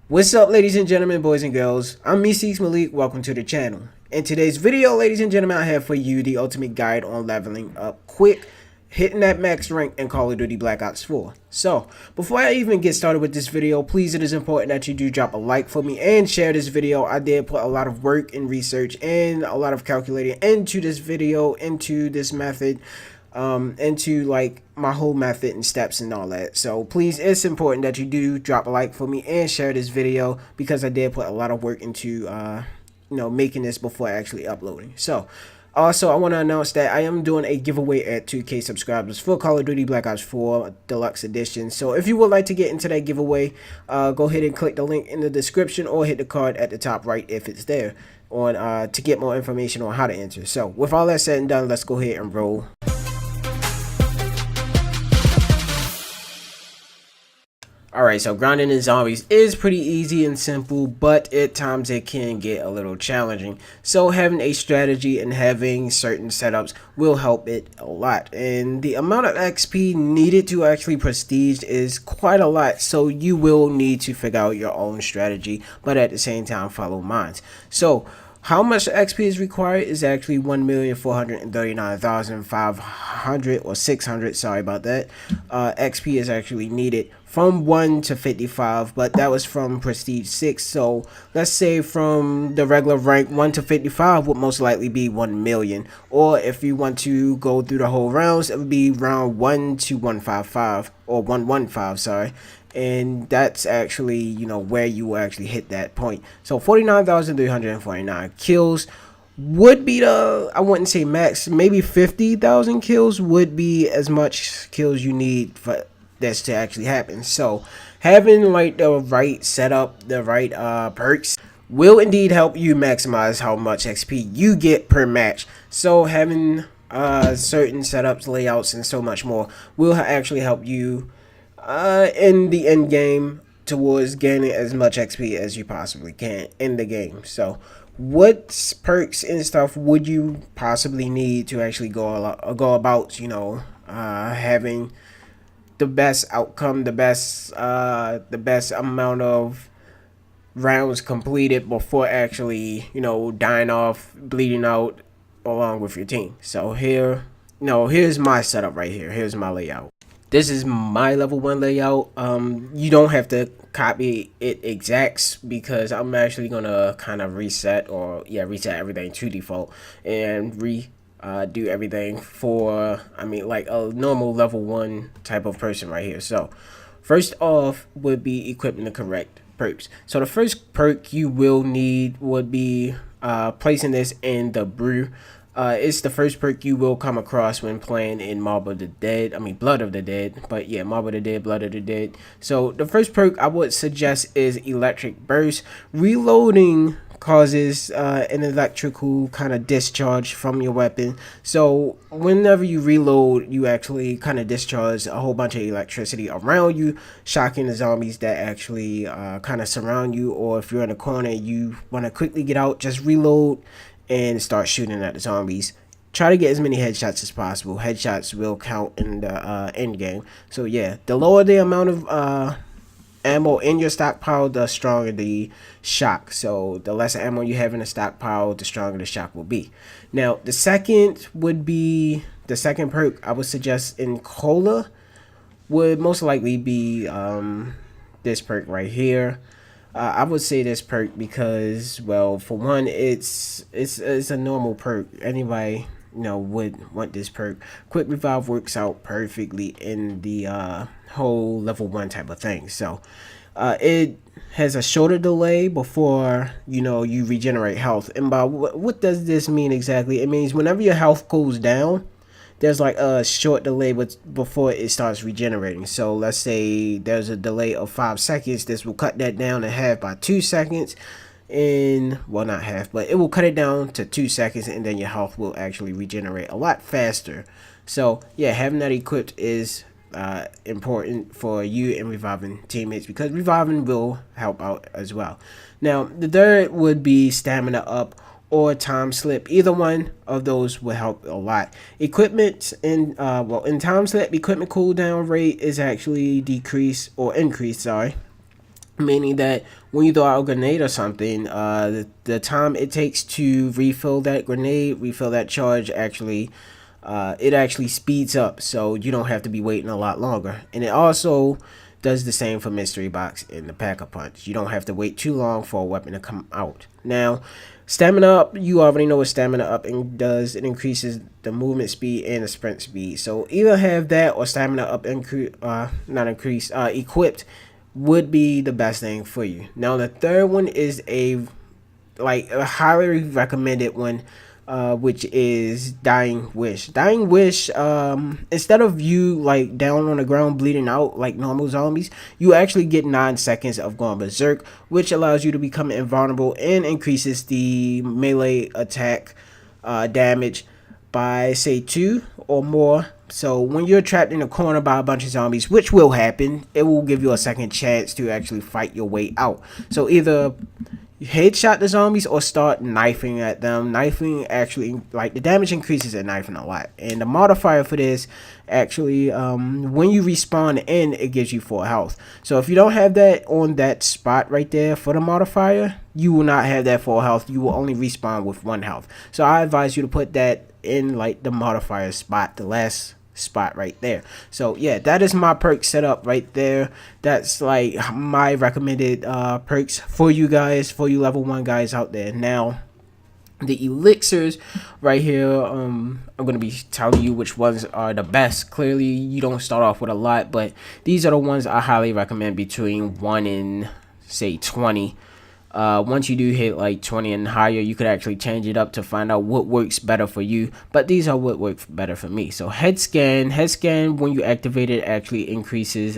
What's up, ladies and gentlemen, boys and girls? I'm MeeSeeksMalik. Welcome to the channel. In today's video, ladies and gentlemen, I have for you the ultimate guide on leveling up quick, hitting that max rank in Call of Duty Black Ops 4. So, before I even get started with this video, please, it is important that you do drop a like for me and share this video. I did put a lot of work and research and a lot of calculating into this video, into this method, into like my whole method and steps and all that. So please, it's important that you do drop a like for me and share this video, because I did put a lot of work into making this before actually uploading. So also, I want to announce that I am doing a giveaway at 2K subscribers for Call of Duty Black Ops 4 Deluxe Edition. So if you would like to get into that giveaway, go ahead and click the link in the description or hit the card at the top right if it's there on to get more information on how to enter. So with all that said and done, let's go ahead and roll. Alright, so grinding in zombies is pretty easy and simple, but at times it can get a little challenging. So having a strategy and having certain setups will help it a lot. And the amount of XP needed to actually prestige is quite a lot, so you will need to figure out your own strategy, but at the same time follow mine. So how much XP is required is actually 1,439,500 or 600, sorry about that. XP is actually needed from 1 to 55, but that was from prestige 6. So let's say from the regular rank 1 to 55 would most likely be 1 million, or if you want to go through the whole rounds, it would be round 1 to 155 or 115, sorry. And that's actually, where you will actually hit that point. So 49,349 kills would be the, I wouldn't say max, maybe 50,000 kills would be as much kills you need for this to actually happen. So having like the right setup, the right perks will indeed help you maximize how much XP you get per match. So having certain setups, layouts, and so much more will actually help you in the end game towards gaining as much XP as you possibly can in the game. So what perks and stuff would you possibly need to actually go about having the best outcome, the best amount of rounds completed before actually dying off, bleeding out along with your team? So here's my setup right here. Here's my layout. This is my level 1 layout. You don't have to copy it exacts, because I'm actually gonna kind of reset everything to default and do everything for, like a normal level 1 type of person right here. So first off would be equipping the correct perks. So the first perk you will need would be placing this in the brew. It's the first perk you will come across when playing in Blood of the Dead, but yeah, Mob of the Dead, Blood of the Dead. So the first perk I would suggest is Electric Burst. Reloading causes an electrical kind of discharge from your weapon. So whenever you reload, you actually kind of discharge a whole bunch of electricity around you, shocking the zombies that actually kind of surround you. Or if you're in a corner, you want to quickly get out, just reload and start shooting at the zombies. Try to get as many headshots as possible. Headshots will count in the end game. So yeah, the lower the amount of ammo in your stockpile, the stronger the shock. So the less ammo you have in the stockpile, the stronger the shock will be. Now the second perk I would suggest in Cola would most likely be this perk right here. I would say this perk because, well, for one, it's a normal perk. Anybody would want this perk. Quick revive works out perfectly in the whole level 1 type of thing. So it has a shorter delay before you regenerate health. And by what does this mean exactly? It means whenever your health goes down, there's like a short delay before it starts regenerating. So let's say there's a delay of 5 seconds. This will cut that down in half by 2 seconds. And well, not half, but it will cut it down to 2 seconds, and then your health will actually regenerate a lot faster. So yeah, having that equipped is important for you and reviving teammates, because reviving will help out as well. Now the third would be stamina up or time slip. Either one of those will help a lot. Equipment in time slip, equipment cooldown rate is actually increased, sorry. meaning that when you throw out a grenade or something, the time it takes to refill that grenade, refill that charge, actually, it actually speeds up, so you don't have to be waiting a lot longer. And it also does the same for mystery box and the pack-a-punch. You don't have to wait too long for a weapon to come out. Now, stamina up, you already know what stamina up does. It increases the movement speed and the sprint speed. So either have that or stamina up equipped would be the best thing for you. Now the third one is a highly recommended one, which is Dying Wish. Dying Wish, instead of you like down on the ground bleeding out like normal zombies, you actually get 9 seconds of going berserk, which allows you to become invulnerable and increases the melee attack damage by say 2 or more. So when you're trapped in a corner by a bunch of zombies, which will happen, it will give you a second chance to actually fight your way out. So either headshot the zombies or start knifing at them. Knifing actually, like, the damage increases at knifing a lot, and the modifier for this actually, when you respawn in, it gives you 4 health. So if you don't have that on that spot right there for the modifier, you will not have that 4 health. You will only respawn with 1 health. So I advise you to put that in like the modifier spot, the last spot right there. So yeah, that is my perk setup right there. That's like my recommended perks for you guys, for you level 1 guys out there. Now the elixirs right here, I'm gonna be telling you which ones are the best. Clearly you don't start off with a lot, but these are the ones I highly recommend between 1 and say 20. Once you do hit like 20 and higher, you could actually change it up to find out what works better for you, but these are what work better for me. So head scan, when you activate it, actually increases,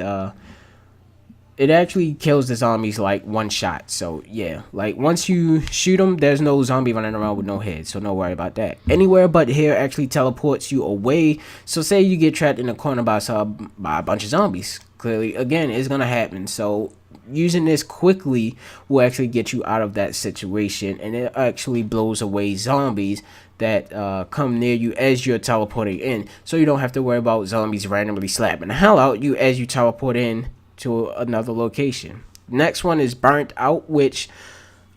it actually kills the zombies like 1 shot. So yeah, like once you shoot them, there's no zombie running around with no head, so no worry about that. Anywhere but here actually teleports you away. So say you get trapped in a corner by a bunch of zombies, clearly again it's gonna happen. So using this quickly will actually get you out of that situation, and it actually blows away zombies that come near you as you're teleporting in, so you don't have to worry about zombies randomly slapping the hell out you as you teleport in to another location. Next one is Burnt Out, which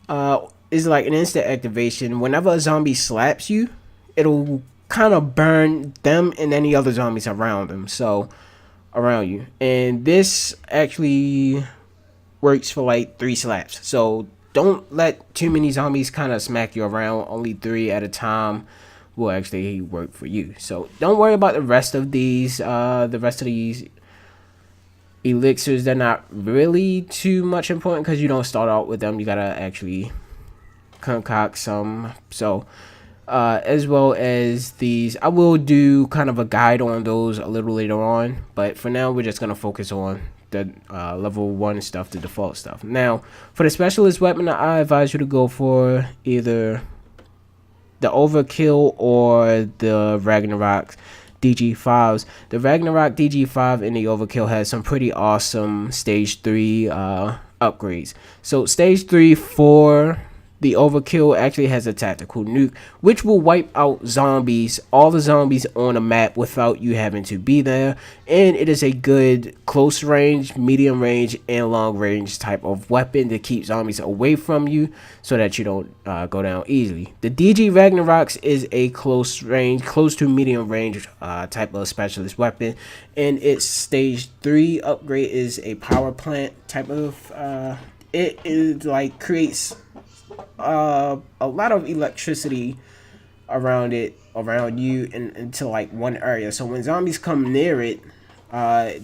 is like an instant activation. Whenever a zombie slaps you, it'll kind of burn them and any other zombies around them, so around you. And this actually works for like 3 slaps, so don't let too many zombies kind of smack you around. Only 3 at a time will actually work for you. So don't worry about the rest of these elixirs. They're not really too much important because you don't start out with them. You gotta actually concoct some. So as well as these, I will do kind of a guide on those a little later on, but for now we're just gonna focus on the level 1 stuff, the default stuff. Now for the specialist weapon, I advise you to go for either the Overkill or the Ragnarok DG5s. The Ragnarok DG5 and the Overkill has some pretty awesome stage 3 upgrades. So stage 3 for the Overkill actually has a tactical nuke, which will wipe out zombies, all the zombies on a map without you having to be there. And it is a good close range, medium range, and long range type of weapon to keep zombies away from you so that you don't go down easily. The DG Ragnaroks is a close range, close to medium range type of specialist weapon. And its stage 3 upgrade is a power plant type of, it is like creates a lot of electricity around you and into like one area. So when zombies come near it,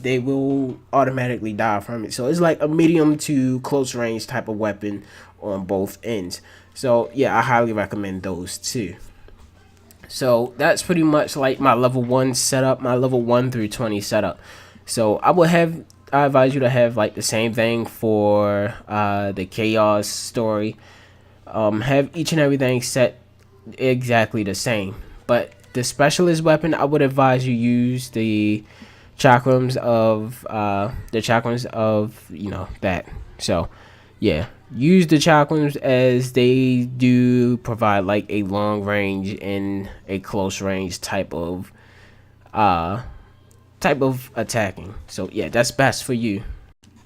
they will automatically die from it. So it's like a medium to close range type of weapon on both ends. So yeah, I highly recommend those too. So that's pretty much like my level 1 setup, my level 1 through 20 setup. So I advise you to have like the same thing for the chaos story. Have each and everything set exactly the same, but the specialist weapon, I would advise you use the chakrams of that. So yeah, use the chakrams as they do provide like a long range and a close range type of attacking. So yeah, that's best for you.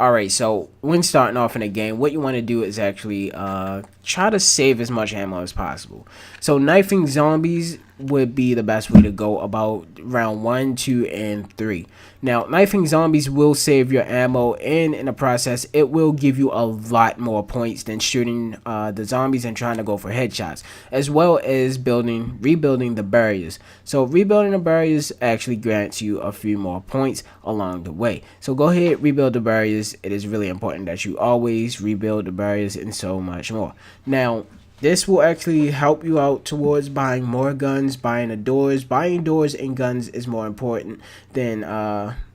Alright, so when starting off in a game, what you want to do is actually try to save as much ammo as possible. So knifing zombies would be the best way to go about round 1, 2, and 3. Now, knifing zombies will save your ammo, and in the process, it will give you a lot more points than shooting the zombies and trying to go for headshots, as well as rebuilding the barriers. So rebuilding the barriers actually grants you a few more points along the way. So go ahead, rebuild the barriers. It is really important that you always rebuild the barriers and so much more. Now, this will actually help you out towards buying more guns, buying the doors. Buying doors and guns is more important than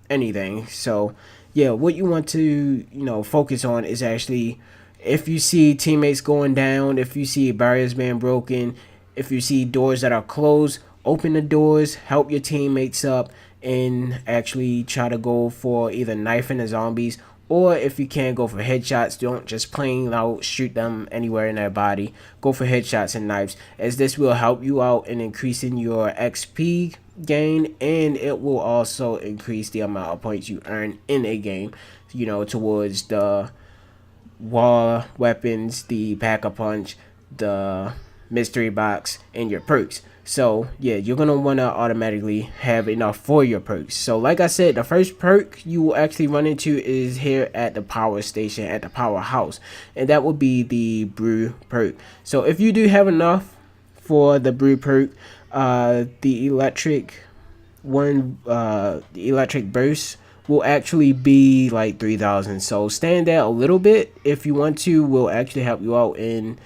anything. So yeah, what you want to focus on is actually, if you see teammates going down, if you see barriers being broken, if you see doors that are closed, open the doors, help your teammates up, and actually try to go for either knifing the zombies, or if you can't, go for headshots. Don't just plain out shoot them anywhere in their body. Go for headshots and knives, as this will help you out in increasing your XP gain, and it will also increase the amount of points you earn in a game, towards the wall weapons, the pack-a-punch, the mystery box, and your perks. So yeah, you're gonna want to automatically have enough for your perks. So like I said, the first perk you will actually run into is here at the power station, at the powerhouse, and that will be the brew perk. So if you do have enough for the brew perk, the electric burst will actually be like 3,000. So stand there a little bit if you want to, will actually help you out in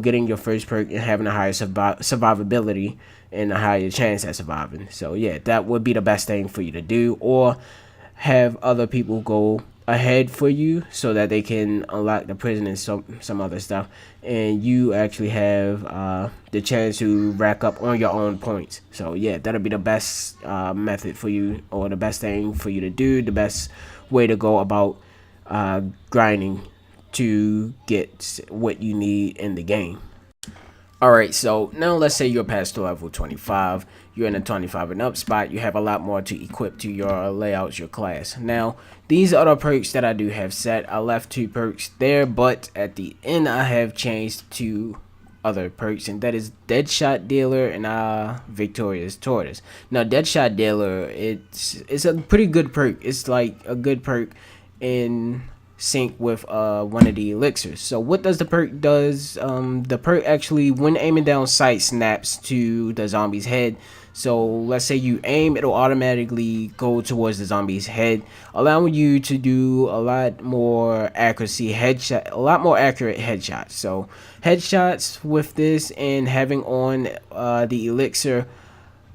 getting your first perk and having a higher survivability and a higher chance at surviving. So yeah, that would be the best thing for you to do, or have other people go ahead for you so that they can unlock the prison and some other stuff, and you actually have the chance to rack up on your own points. So yeah, that'll be the best method for you, or the best thing for you to do, the best way to go about grinding to get what you need in the game. Alright, so now let's say you're past level 25, you're in a 25 and up spot, you have a lot more to equip to your layouts, your class. Now, these other perks that I do have set, I left 2 perks there, but at the end I have changed 2 other perks, and that is Deadshot Dealer and Victorious Tortoise. Now, Deadshot Dealer, it's a pretty good perk. It's like a good perk in sync with one of the elixirs. So what does the perk does? The perk actually, when aiming down sight, snaps to the zombie's head. So let's say you aim, it'll automatically go towards the zombie's head, allowing you to do a lot more accurate headshots. So headshots with this, and having on the elixir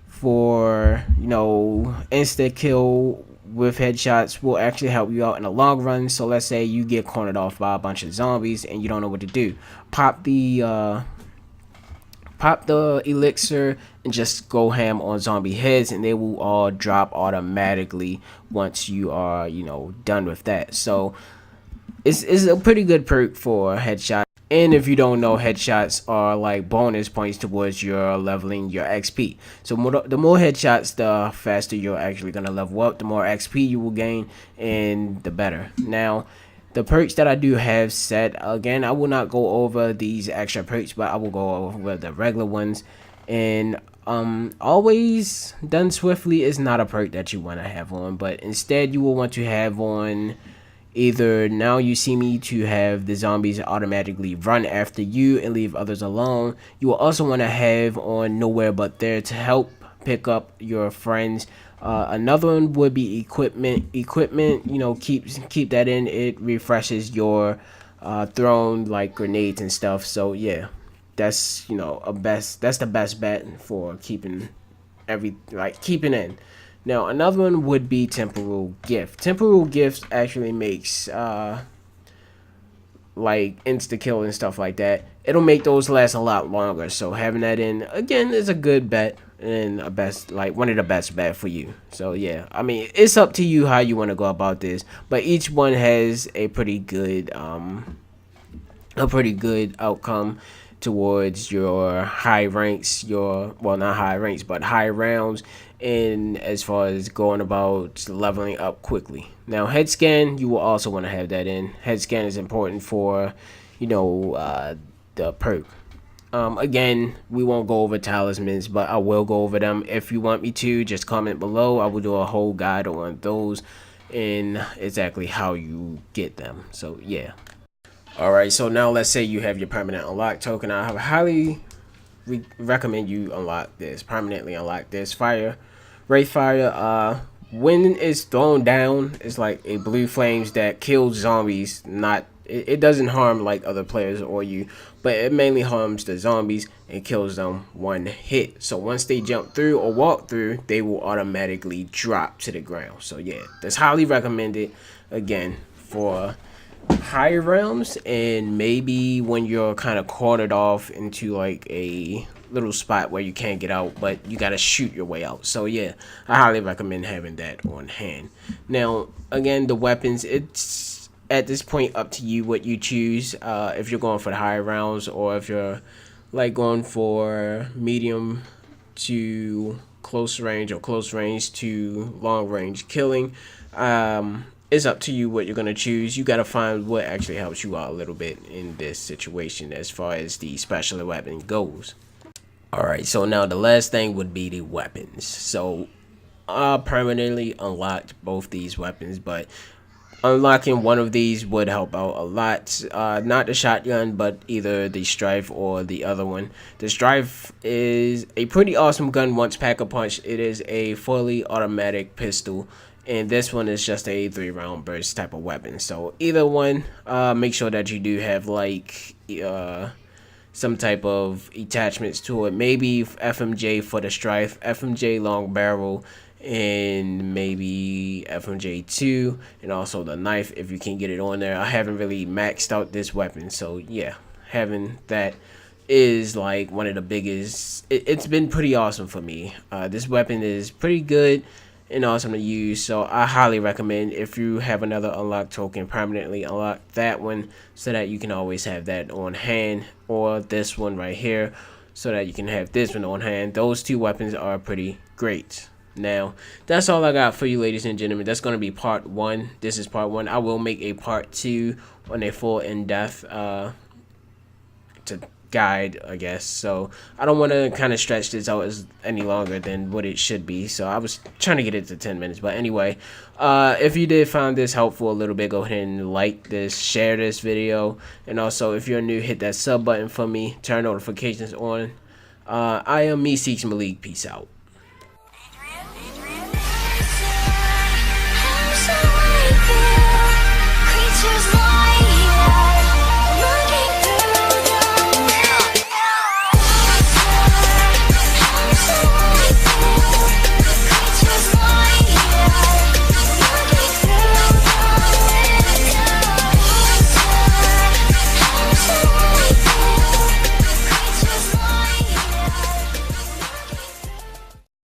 for insta kill with headshots will actually help you out in the long run. So let's say you get cornered off by a bunch of zombies and you don't know what to do. Pop the elixir and just go ham on zombie heads, and they will all drop automatically once you are done with that. So it's a pretty good perk for headshots. And if you don't know, headshots are like bonus points towards your leveling your XP. So the more headshots, the faster you're actually going to level up, the more XP you will gain, and the better. Now, the perks that I do have set, again, I will not go over these extra perks, but I will go over the regular ones. And always done swiftly is not a perk that you want to have on, but instead you will want to have on either Now You See Me, to have the zombies automatically run after you and leave others alone. You will also want to have on Nowhere But There to help pick up your friends. Another one would be equipment. Keep that in. It refreshes your throne, like grenades and stuff. So yeah, that's that's the best bet for keeping in. Now, another one would be Temporal Gift. Temporal Gift actually makes like insta kill and stuff like that. It'll make those last a lot longer. So having that in, again, is a good bet, and one of the best bet for you. So yeah, I mean, it's up to you how you want to go about this, but each one has a pretty good outcome towards your high ranks, not high ranks, but high rounds, in as far as going about leveling up quickly. Now, head scan, you will also want to have that in. Head scan is important for, the perk. Again, we won't go over talismans, but I will go over them. If you want me to, just comment below. I will do a whole guide on those and exactly how you get them. So yeah. Alright, so now let's say you have your permanent unlock token. I highly recommend you permanently unlock this fire. Wraith fire, when it's thrown down, it's like a blue flames that kills zombies. It doesn't harm like other players or you, but it mainly harms the zombies and kills them one hit. So once they jump through or walk through, they will automatically drop to the ground. So yeah, that's highly recommended, again, for higher realms, and maybe when you're kind of cornered off into like a little spot where you can't get out, but you gotta shoot your way out. So yeah, I highly recommend having that on hand. Now again, the weapons, it's at this point up to you what you choose, if you're going for the higher rounds or if you're like going for medium to close range or close range to long range killing. It's up to you what you're going to choose. You got to find what actually helps you out a little bit in this situation as far as the special weapon goes. Alright, so now the last thing would be the weapons. So I permanently unlocked both these weapons, but unlocking one of these would help out a lot. Not the shotgun, but either the Strife or the other one. The Strife is a pretty awesome gun once pack-a-punch. It is a fully automatic pistol, and this one is just a 3-round burst type of weapon. So either one, make sure that you do have like some type of attachments to it. Maybe FMJ for the Strife, FMJ long barrel, and maybe FMJ2, and also the knife if you can get it on there. I haven't really maxed out this weapon, so yeah, having that is like one of the biggest. It's been pretty awesome for me. This weapon is pretty good and awesome to use, so I highly recommend, if you have another unlock token, permanently unlock that one so that you can always have that on hand, or this one right here so that you can have this one on hand. Those two weapons are pretty great. Now that's all I got for you, ladies and gentlemen. That's going to be part 1. This is part 1. I will make a part 2 on a full in-depth to guide, I guess. So I don't want to kind of stretch this out any longer than what it should be, so I was trying to get it to 10 minutes. But anyway, if you did find this helpful a little bit, go ahead and like this, share this video, and also if you're new, hit that sub button for me, turn notifications on. I am MeeSeeksMalik. Peace out.